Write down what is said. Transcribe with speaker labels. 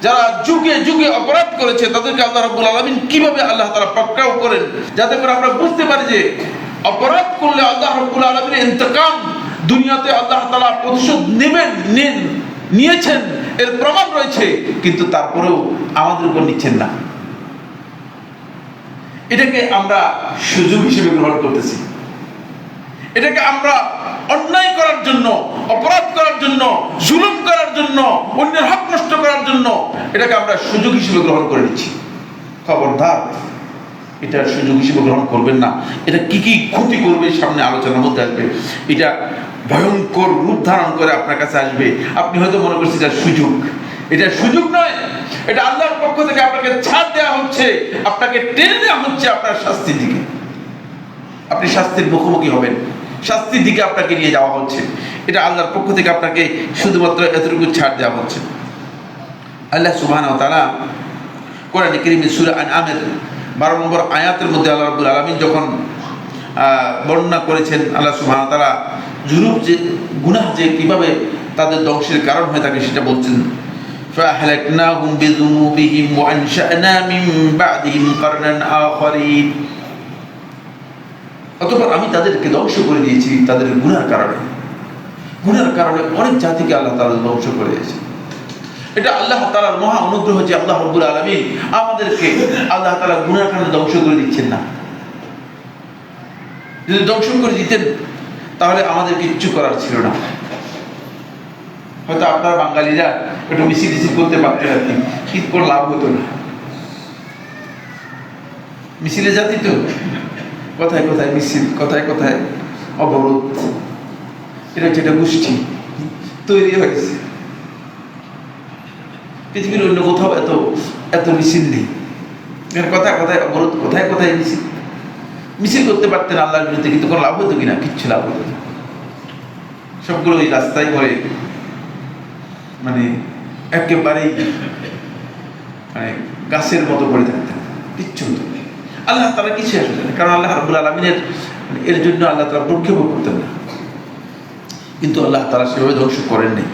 Speaker 1: যারা যুগে যুগে অপরাধ করেছে তাদেরকে আল্লাহ রাব্বুল আলামিন কিভাবে আল্লাহ তাআলা পাকড়াও করেন, যাতে করে আমরা বুঝতে পারি যে অপরাধ করলে আল্লাহ রাব্বুল আলামিনের ইন্তেকাম দুনিয়াতে আল্লাহ তাআলা প্রতিশোধ নিয়েছেন, এর প্রমাণ রয়েছে, কিন্তু তারপরেও আমাদের উপর নিচ্ছেন না। এটাকে আমরা সুযোগ হিসেবে গ্রহণ করতেছি। এটাকে আমরা অন্যায় করার জন্য, অপরাধ করার জন্য, জুলুম করার জন্য, অন্যের হক নষ্ট করার জন্য এটাকে আমরা সুযোগ হিসেবে গ্রহণ করে নিচ্ছি। খবরদার, এটা সুযোগ হিসেবে গ্রহণ করবেন না। এটা কি কি ক্ষতি করবে সামনে আলোচনার মধ্যে আসবে। এটা ভয়ঙ্কর রূপ ধারণ করে আপনার কাছে আসবে। আপনি হয়তো মনে করছেন এটা সুযোগ। এটা সুযোগ নয়, এটা আল্লাহর পক্ষ থেকে আপনাকে ছাড় দেওয়া হচ্ছে, আপনাকে টেনে দেওয়া হচ্ছে আপনার শাস্তির দিকে। আপনি শাস্তির মুখোমুখি হবেন, শাস্তির দিকে আপনাকে নিয়ে যাওয়া হচ্ছে। এটা আল্লাহর পক্ষ থেকে আপনাকে শুধুমাত্র এতটুকু ছাড় দেওয়া হচ্ছে। আল্লাহ সুবহানাহু ওয়া তাআলা কোরআনে কারীমে সূরা আনআমের 12 নম্বর আয়াতের মধ্যে আল্লাহ রাব্বুল আলামিন যখন বর্ণনা করেছেন, আল্লাহ সুবহানাহু ওয়া তাআলা জুলুম যে গুনাহ যে কিভাবে তাদের ধ্বংসের কারণ হয়ে থাকে সেটা বলছেন। فأهلكناهم بذنوبهم وأنشأنا من بعدهم قرنا آخرين। অতঃপর আমি তাদেরকে ধ্বংস করে দিয়েছি তাদের গুনাহর কারণে। গুনাহর কারণে অনেক জাতিকে আল্লাহ তাআলা ধ্বংস করে দিয়েছে। এটা আল্লাহ তাআলার মহা অনুগ্রহ যে আল্লাহ রাব্বুল আলামিন আমাদেরকে আল্লাহ তাআলা গুনাহর কারণে ধ্বংস করে দিচ্ছেন না। যদি ধ্বংস করে দিতেন তাহলে আমাদের কিচ্ছু করার ছিল না। হয়তো আপনার বাঙালিরা একটু মিছিল করতে পারতেন, আর কি, কিন্তু কোনো লাভ হতো না। মিছিলে জাতি তো কোথায় কোথায় মিছিল, কোথায় কোথায় অবরোধ, এটা যেটা গোষ্ঠী তৈরি হয়েছে। পৃথিবীর অন্য কোথাও এত এত মিছিল নেই। কোথায় কোথায় অবরোধ, কোথায় কোথায় মিছিল। মিছিল করতে পারতেন আল্লাহর বিরুদ্ধে, কিন্তু কোনো লাভ হতো কিনা? কিচ্ছু লাভ হতো না। সবগুলো ওই রাস্তায় করে মানে একেবারেই মানে গাছের মতো পড়ে থাকতেন, কিচ্ছু হতো না। আল্লাহ তাআলা কিছু আসতেন না, কারণ আল্লাহ রাব্বুল আলামিনের এর জন্য আল্লাহ তাআলা প্রক্ষেপও করতেন না। কিন্তু আল্লাহ তাআলা সেভাবে ধ্বংস করেন নাই।